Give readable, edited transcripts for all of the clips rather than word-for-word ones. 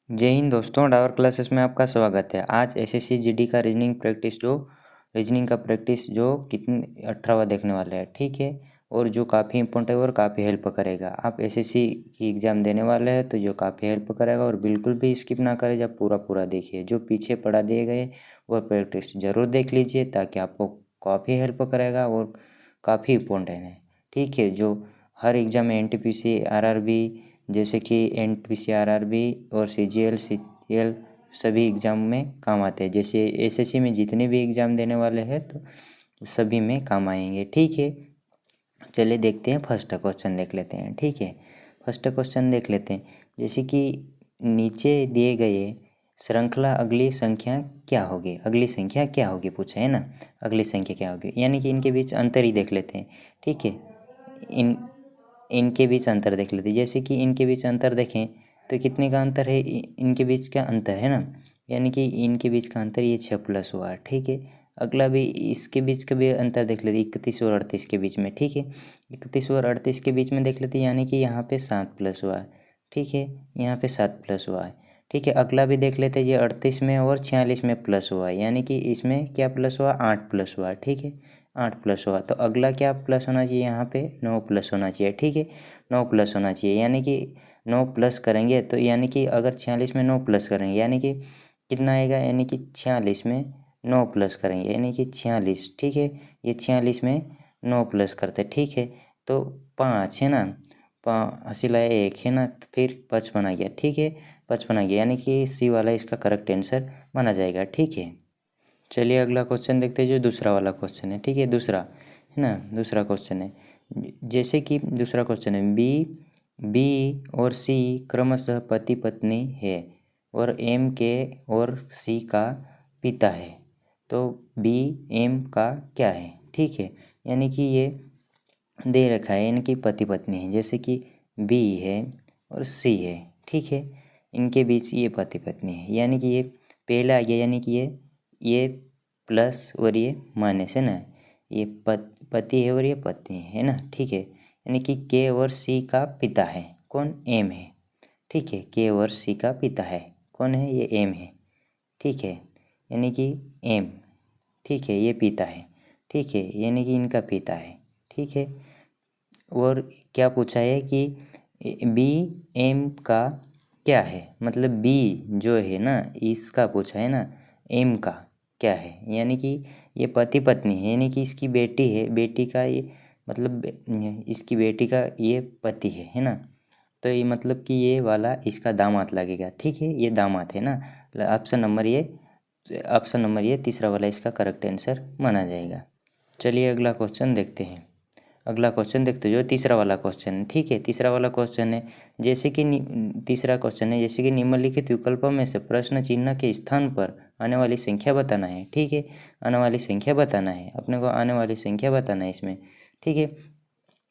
जय हिंद दोस्तों, डावर क्लासेस में आपका स्वागत है। आज एसएससी जीडी का रीजनिंग का प्रैक्टिस जो कितने 18वां देखने वाले हैं, ठीक है। और जो काफ़ी इंपॉर्टेंट है और काफ़ी हेल्प करेगा। आप एसएससी की एग्ज़ाम देने वाले हैं तो जो काफ़ी हेल्प करेगा, और बिल्कुल भी स्किप ना करें, जब पूरा देखिए। जो पीछे पढ़ा दिए गए वह प्रैक्टिस ज़रूर देख लीजिए, ताकि आपको काफ़ी हेल्प करेगा और काफ़ी इंपॉर्टेंट है, ठीक है। जो हर एग्ज़ाम में एनटीपीसी, आरआरबी, जैसे कि एनटीपीसी, आरआरबी और सीजीएल, सीजीएल सभी एग्ज़ाम में काम आते हैं। जैसे एसएससी में जितने भी एग्ज़ाम देने वाले हैं तो सभी में काम आएंगे, ठीक है। चलिए देखते हैं, फर्स्ट क्वेश्चन देख लेते हैं, ठीक है। फर्स्ट क्वेश्चन देख लेते हैं। जैसे कि नीचे दिए गए श्रृंखला अगली संख्या क्या होगी, अगली संख्या क्या होगी पूछा है ना। अगली संख्या क्या होगी, यानी कि इनके बीच अंतर ही देख लेते हैं, ठीक है। इनके बीच अंतर देख लेते हैं। जैसे कि इनके बीच अंतर देखें तो कितने का अंतर है, इनके बीच का अंतर है ना, यानी कि इनके बीच का अंतर ये 6 हुआ, ठीक है। अगला भी इसके बीच का भी अंतर देख लेते, 31 और 38 के बीच में, ठीक है। 31 और 38 के बीच में देख लेते, यानी कि यहाँ पे 7+ हुआ है, ठीक है। यहाँ पे 7+ हुआ है, ठीक है। अगला भी देख लेते, ये 38 में और 46 में प्लस हुआ है, यानी कि इसमें क्या प्लस हुआ, 8+ हुआ, ठीक है। 8+ हुआ, तो अगला क्या प्लस होना चाहिए, यहाँ पे 9+ होना चाहिए, ठीक है। 9+ होना चाहिए, यानी कि 9+ करेंगे तो, यानी कि अगर 46 में 9+ करेंगे, यानी कि कितना आएगा, यानी कि 46 में 9+ करेंगे, यानी कि 46, ठीक है। ये 46 में 9+ करते, ठीक है। तो 5 है ना, हासिल आया 1 है ना, तो फिर 55 आ गया, ठीक है। 55 आ गया, यानी कि सी वाला इसका करेक्ट आंसर माना जाएगा, ठीक है। चलिए अगला क्वेश्चन देखते हैं, जो दूसरा वाला क्वेश्चन है, ठीक है। दूसरा है ना, दूसरा क्वेश्चन है। जैसे कि दूसरा क्वेश्चन है, बी और सी क्रमशः पति पत्नी है और एम के और सी का पिता है, तो बी एम का क्या है, ठीक है। यानी कि ये दे रखा है, यानी कि पति पत्नी है। जैसे कि बी है और सी है, ठीक है। इनके बीच ये पति पत्नी है, यानी कि ये पहला आ गया, यानी कि ये प्लस और ये माइनस है ना। ये पति है और ये पत्नी है ना, ठीक है। यानी कि के और सी का पिता है कौन, एम है, ठीक है। के और सी का पिता है कौन है, ये एम है, ठीक है। यानी कि एम, ठीक है, ये पिता है, ठीक है, यानी कि इनका पिता है, ठीक है। और क्या पूछा है कि बी एम का क्या है, मतलब बी जो है ना इसका पूछा है ना, एम का क्या है, यानी कि ये पति पत्नी है, यानी कि इसकी बेटी है, बेटी का ये मतलब इसकी बेटी का ये पति है ना। तो ये मतलब कि ये वाला इसका दामाद लगेगा, ठीक है। ये दामाद है ना, ऑप्शन नंबर ये तीसरा वाला इसका करेक्ट आंसर माना जाएगा। चलिए अगला क्वेश्चन देखते हैं। अगला क्वेश्चन देखते जो तीसरा वाला क्वेश्चन है, ठीक है। तीसरा वाला क्वेश्चन है, जैसे कि तीसरा क्वेश्चन है, जैसे कि निम्नलिखित विकल्पों में से प्रश्न चिन्ह के स्थान पर आने वाली संख्या बताना है, ठीक है। आने वाली संख्या बताना है, अपने को आने वाली संख्या बताना है इसमें, ठीक है।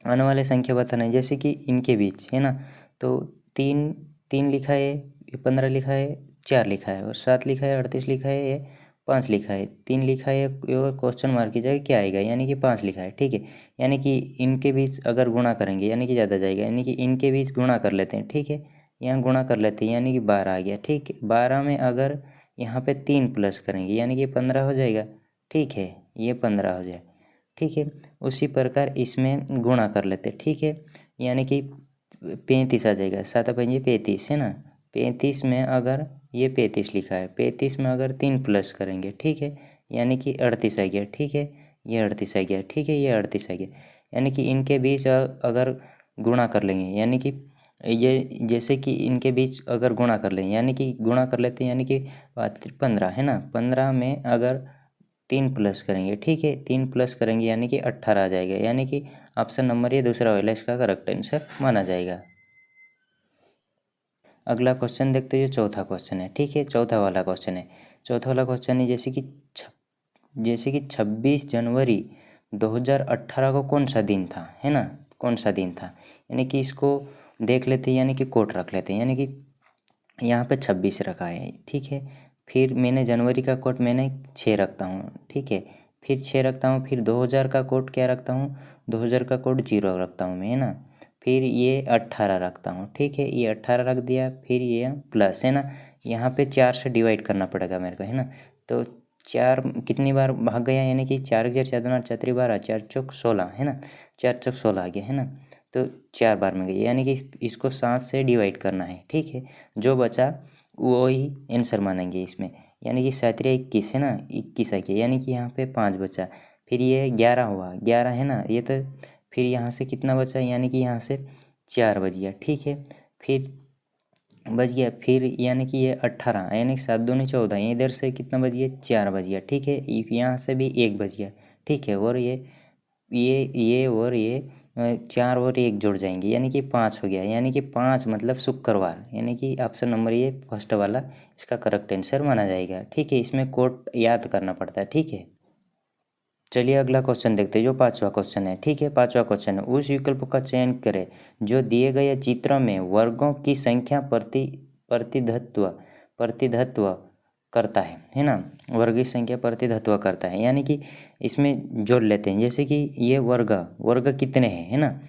आने वाली संख्या बताना है, जैसे कि इनके बीच है ना, तो 3 लिखा है, 15 लिखा है, 4 लिखा है, और 7 लिखा है, 38 लिखा है, ये 5 लिखा है, 3 लिखा है, और क्वेश्चन मार्क की जगह क्या आएगा, यानी कि 5 लिखा है, ठीक है। यानी कि इनके बीच अगर गुणा करेंगे, यानी कि ज़्यादा जाएगा, यानी कि इनके बीच गुणा कर लेते हैं, ठीक है। यहाँ गुणा कर लेते हैं, यानी कि 12 आ गया, ठीक है। 12 में अगर यहाँ पे 3 प्लस करेंगे, यानी कि 15 हो जाएगा, ठीक है। ये 15 हो जाए, ठीक है। उसी प्रकार इसमें गुणा कर लेते, ठीक है। यानी कि 35 आ जाएगा, 7×5 35 है ना। 35 में अगर ये 35 लिखा है, 35 में अगर 3 प्लस करेंगे, ठीक है, यानी कि 38 आ गया, ठीक है। ये 38 आ गया, ठीक है, ये 38 आ गया। यानी कि इनके बीच अगर गुणा कर लेंगे, यानी कि ये जैसे कि इनके बीच अगर गुणा कर लें, यानी कि गुणा कर लेते हैं, यानी कि 15 है ना। 15 में अगर 3 प्लस करेंगे, ठीक है, 3 प्लस करेंगे, यानी कि 18 आ जाएगा, यानी कि ऑप्शन नंबर ये दूसरा वाला इसका करेक्ट आंसर माना जाएगा। अगला क्वेश्चन देखते हैं, चौथा क्वेश्चन है, ठीक है। चौथा वाला क्वेश्चन है, चौथा वाला क्वेश्चन है, जैसे कि 26 जनवरी 2018 को कौन सा दिन था, है ना, कौन सा दिन था। यानी कि इसको देख लेते हैं, यानी कि कोट रख लेते हैं, यानी कि यहाँ पे 26 रखा है, ठीक है। फिर मैंने जनवरी का कोट मैंने 6 रखता हूँ, ठीक है। फिर 6 रखता हूँ, फिर 2000 का कोट क्या रखता हूँ, 2000 का कोट 0 रखता हूँ मैं, है ना। फिर ये 18 रखता हूँ, ठीक है, ये 18 रख दिया, फिर ये प्लस है ना, यहाँ पे 4 से डिवाइड करना पड़ेगा मेरे को, है ना। तो 4 कितनी बार भाग गया, यानी कि 4 4 4 दूना 4 12, 4 चौक 16, है ना। 4 चौक 16 आ गया, है ना। तो 4 बार में गई, यानी कि इसको 7 से डिवाइड करना है, ठीक है। जो बचा वो ही आंसर मानेंगे इसमें, यानी कि 7 21, है ना। 21 आ गया, यानी कि यहाँ पे 5 बचा। फिर ये 11 हुआ, 11 है ना ये, तो फिर यहाँ से कितना बचा, यानी कि यहाँ से 4 बच गया, ठीक है। फिर बच गया, फिर यानी कि ये 18, यानी कि 7 दूनी 14, इधर से कितना बच गया, 4 बच गया, ठीक है। यहाँ से भी 1 बच गया, ठीक है। और ये और ये 4 और 1 जुड़ जाएंगे, यानी कि 5 हो गया, यानी कि 5 मतलब शुक्रवार, यानी कि ऑप्शन नंबर ये फर्स्ट वाला इसका करेक्ट आंसर माना जाएगा, ठीक है। इसमें कोड याद करना पड़ता है, ठीक है। चलिए अगला क्वेश्चन देखते हैं, जो 5वां क्वेश्चन है, ठीक है। 5वां क्वेश्चन है, उस विकल्प का चयन करें जो दिए गए चित्र में वर्गों की संख्या प्रतिनिधित्व करता है ना। वर्ग की संख्या प्रतिनिधित्व करता है, यानी कि इसमें जोड़ लेते हैं। जैसे कि ये वर्ग कितने हैं, है ना।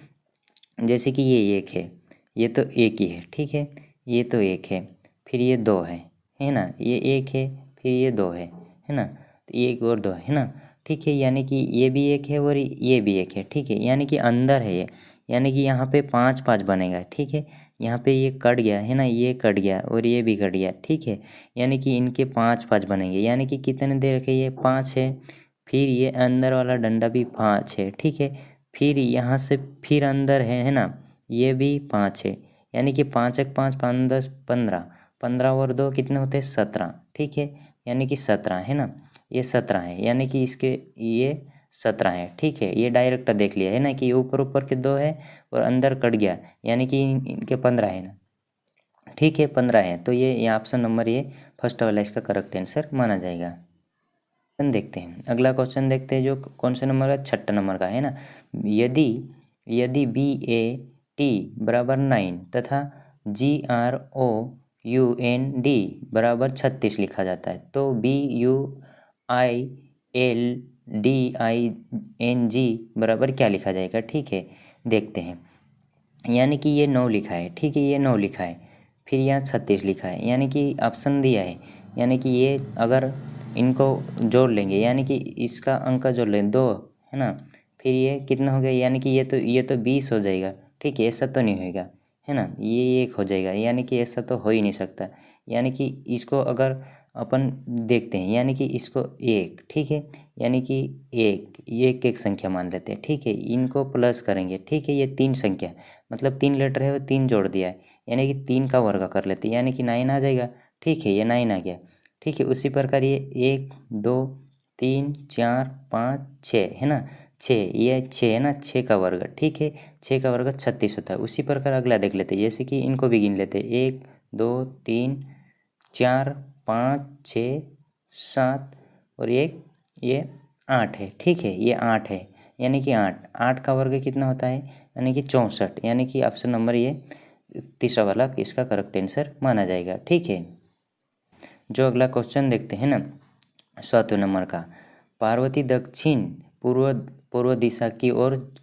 जैसे कि ये 1 है, ये तो 1 ही है, ठीक है। ये तो 1 है, फिर ये 2 है ना। ये 1 है, फिर ये 2 है ना। तो 1 और 2 है ना, ठीक है। यानी कि ये भी 1 है और ये भी 1 है, ठीक है। यानी कि अंदर है ये, यानी कि यहाँ पे 5 5 बनेगा, ठीक है। यहाँ पे ये कट गया, है ना, ये कट गया और ये भी कट गया, ठीक है। यानी कि इनके 5 5 बनेंगे, यानी कि कितने दे रखे, ये 5 है। फिर ये अंदर वाला डंडा भी 5 है, ठीक है। फिर यहाँ से फिर अंदर है ना, ये भी 5 है। यानी कि 5 एक 5 5 10 15, 15 और 2 कितने होते हैं, 17, ठीक है। यानी कि 17 है ना, ये 17 है, यानी कि इसके ये 17 है, ठीक है। ये डायरेक्ट देख लिया, है ना, कि ऊपर ऊपर के 2 है और अंदर कट गया, यानी कि इनके 15 है ना, ठीक है। 15 है, तो ये ऑप्शन नंबर ये फर्स्ट वाला इसका करेक्ट आंसर माना जाएगा। देखते हैं अगला क्वेश्चन, देखते हैं जो कौन से नंबर का, 6 नंबर का, है ना। यदि यदि BAT बराबर 9 तथा GROUND बराबर 36 लिखा जाता है, तो BUILDING बराबर क्या लिखा जाएगा, ठीक है। देखते हैं, यानी कि ये 9 लिखा है, ठीक है, ये 9 लिखा है। फिर यहाँ 36 लिखा है, यानी कि ऑप्शन दिया है, यानी कि ये अगर इनको जोड़ लेंगे, यानी कि इसका अंक जोड़ लें 2, है ना। फिर ये कितना हो गया, यानी कि ये तो 20 हो जाएगा, ठीक है। ऐसा तो नहीं होएगा, है ना, ये 1 हो जाएगा, यानी कि ऐसा तो हो ही नहीं सकता। यानी कि इसको अगर अपन देखते हैं, यानी कि इसको 1, ठीक है, यानी कि एक एक संख्या मान लेते हैं, ठीक है। इनको प्लस करेंगे, ठीक है। ये 3 संख्या मतलब 3 लेटर है, वो 3 जोड़ दिया है, यानी कि 3 का वर्ग कर लेते हैं, यानी कि 9 आ जाएगा, ठीक है। ये 9 आ गया, ठीक है। उसी प्रकार ये 1 2 3 4 5 6, है ना। 6, ये 6 है ना, 6 का वर्ग, ठीक है। 6 का वर्ग 36 होता है। उसी प्रकार अगला देख लेते हैं, जैसे कि इनको भी गिन लेते हैं, 1 2 3 4 5 6 7 और ये 8 है, ठीक है। ये 8 है, यानी कि 8 का वर्ग कितना होता है, यानी कि 64, यानी कि ऑप्शन नंबर ये तीसरा वाला इसका करेक्ट आंसर माना जाएगा, ठीक है। जो अगला क्वेश्चन देखते हैं ना, 7वें नंबर का, पार्वती दक्षिण पूर्व पूर्व दिशा की ओर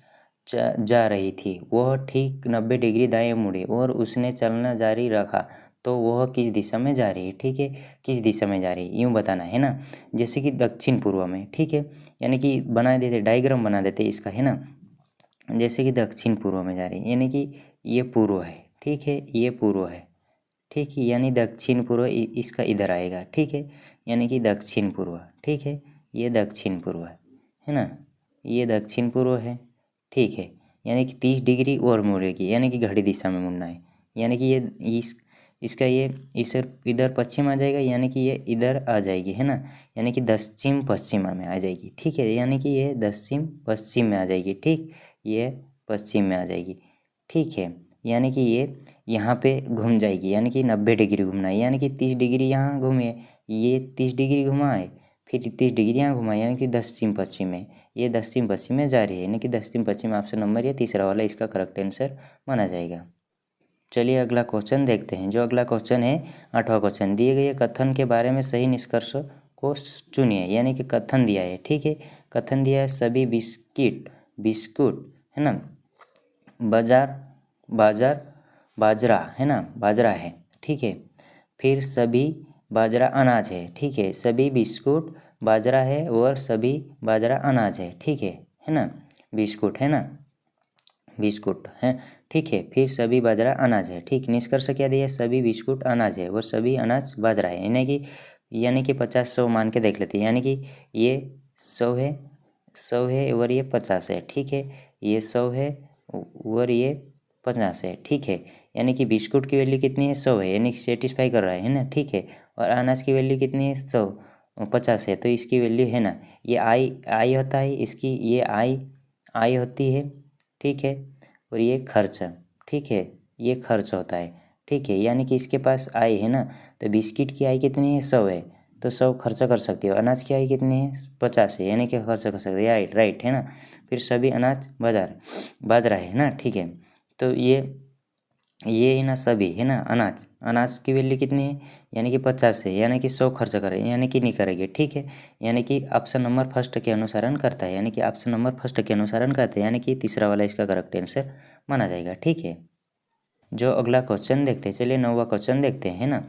जा रही थी, वह ठीक 90 डिग्री दाएं मुड़ी और उसने चलना जारी रखा, तो वह किस दिशा में जा रही है, ठीक है। किस दिशा में जा रही है यूँ बताना है ना। जैसे कि दक्षिण पूर्व में, ठीक है, यानी कि बना देते, डायग्राम बना देते इसका, है ना। जैसे कि दक्षिण पूर्व में जा रही है, यानी कि ये पूर्व है, ठीक है, ये पूर्व है, ठीक है। यानी दक्षिण पूर्व इसका इधर आएगा, ठीक है, यानी कि दक्षिण पूर्व, ठीक है। ये दक्षिण पूर्व है ना, ये दक्षिण पूर्व है, ठीक है। यानी कि 30 डिग्री और मुड़ेगी, यानी कि घड़ी दिशा में मुड़ना है, यानी कि ये इसका ये इस इधर पश्चिम आ जाएगा, यानी कि ये इधर आ जाएगी, है ना। यानी कि दक्षिण पश्चिम में आ जाएगी, ठीक है। यानी कि ये दक्षिण पश्चिम में आ जाएगी, ठीक, ये पश्चिम में आ जाएगी, ठीक है। यानी कि ये यहाँ पे घूम जाएगी, यानी कि 90 डिग्री घूमना है, यानी कि 30 डिग्री यहाँ घूमे, ये 30 डिग्री घुमाए, फिर 30 डिग्री यहाँ घुमाए, यानी कि दक्षिण पश्चिम में, ये दक्षिण पश्चिम में जा रही है, यानी कि दक्षिण पश्चिम ऑप्शन नंबर ये तीसरा वाला इसका करेक्ट आंसर माना जाएगा। चलिए अगला क्वेश्चन देखते हैं, जो अगला क्वेश्चन है 8वां क्वेश्चन, दिए गए कथन के बारे में सही निष्कर्ष को चुनिए, यानी कि कथन दिया है, ठीक है। कथन दिया है, सभी बिस्कुट है ना, बाजार बाजार बाजरा है ना, बाजरा है, ठीक है। फिर सभी बाजरा अनाज है, ठीक है। सभी बिस्कुट बाजरा है और सभी बाजरा अनाज है, ठीक है ना। बिस्कुट है ना, बिस्कुट है, ठीक है। फिर सभी बाजरा अनाज है, ठीक। निष्कर्ष क्या दिया, सभी बिस्कुट अनाज है और सभी अनाज बाजरा है। यानी कि 50 100 मान के देख लेते हैं। यानी कि ये 100 है और ये 50 है, ठीक है। ये 100 है और ये 50 है, ठीक है। यानी कि बिस्कुट की वैल्यू कितनी है, 100 है, यानी कि सेटिस्फाई कर रहा है ना, ठीक है। और अनाज की वैल्यू कितनी है, 50 है, तो इसकी वैल्यू है ना, ये आई होता है, इसकी ये आई होती है, ठीक है। और ये खर्च, ठीक है, ये खर्च होता है, ठीक है। यानी कि इसके पास आई है ना, तो बिस्किट की आई कितनी है, 100 है, तो 100 खर्चा कर सकती हो। अनाज की आई कितनी है, 50 है, यानी कि खर्चा कर सकते हैं, राइट है ना। फिर सभी अनाज बाजरा है ना, ठीक है। तो ये है ना, सभी है ना, अनाज की वैल्यू कितनी है, यानी कि 50 है, यानी कि 100 खर्च करें, यानी कि नहीं करेंगे, ठीक है। यानी कि ऑप्शन नंबर फर्स्ट के अनुसारण करता है, यानी कि ऑप्शन नंबर फर्स्ट के अनुसारण करते हैं, यानी कि तीसरा वाला इसका करेक्ट आंसर माना जाएगा, ठीक है। जो अगला क्वेश्चन देखते हैं, चलिए 9वां क्वेश्चन देखते हैं, है ना।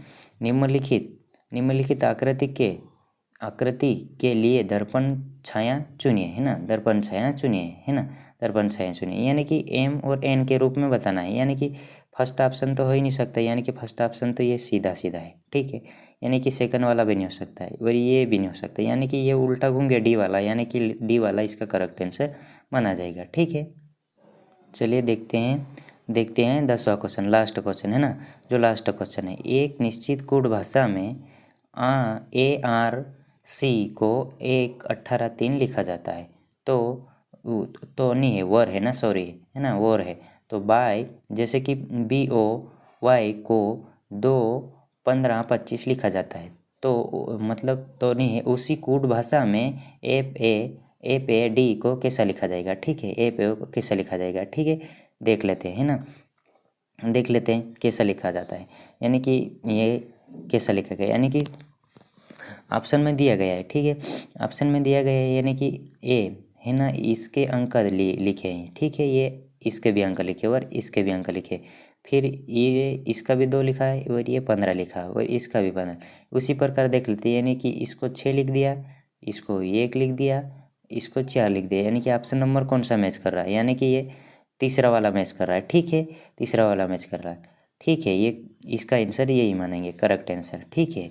निम्नलिखित आकृति के लिए दर्पण छाया चुनिए, है ना। दर्पण छाया चुनिए, है ना। दर्पण छाया चुनिए, यानी कि एम और एन के रूप में बताना है। यानी कि फर्स्ट ऑप्शन तो हो ही नहीं सकता, यानी कि फर्स्ट ऑप्शन तो ये सीधा सीधा है, ठीक है। यानी कि सेकंड वाला भी नहीं हो सकता है और ये भी नहीं हो सकता, यानी कि ये उल्टा घूम गया डी वाला, यानी कि डी वाला इसका करेक्ट आंसर माना जाएगा, ठीक है। चलिए देखते हैं 10वां क्वेश्चन, लास्ट क्वेश्चन है ना। जो लास्ट क्वेश्चन है, एक निश्चित कोड भाषा में ARC को 1 18 3 लिखा जाता है, तो नहीं है, वर है ना, सॉरी है ना, वर है। तो बाय जैसे कि BOY को 2 15 25 लिखा जाता है, तो मतलब तो नहीं है, उसी कोड भाषा में FAD को कैसा लिखा जाएगा, ठीक है। FA को कैसा लिखा जाएगा, ठीक है। देख लेते हैं ना, देख लेते हैं कैसा लिखा जाता है। यानी कि ये कैसा लिखा गया, यानी कि ऑप्शन में दिया गया है, ठीक है। ऑप्शन में दिया गया है, यानी कि ए है ना, इसके अंक लिखे हैं, ठीक है। ये इसके भी अंक लिखे और इसके भी अंक लिखे। फिर ये इसका भी 2 लिखा है और ये 15 लिखा और इसका भी 15। उसी प्रकार देख लेते हैं, यानी कि इसको 6 लिख दिया, इसको 1 लिख दिया, इसको 4 लिख दिया, यानी कि ऑप्शन नंबर कौन सा मैच कर रहा है, यानी कि ये तीसरा वाला मैच कर रहा है, ठीक है। तीसरा वाला मैच कर रहा है, ठीक है। ये इसका आंसर यही मानेंगे करेक्ट आंसर, ठीक है।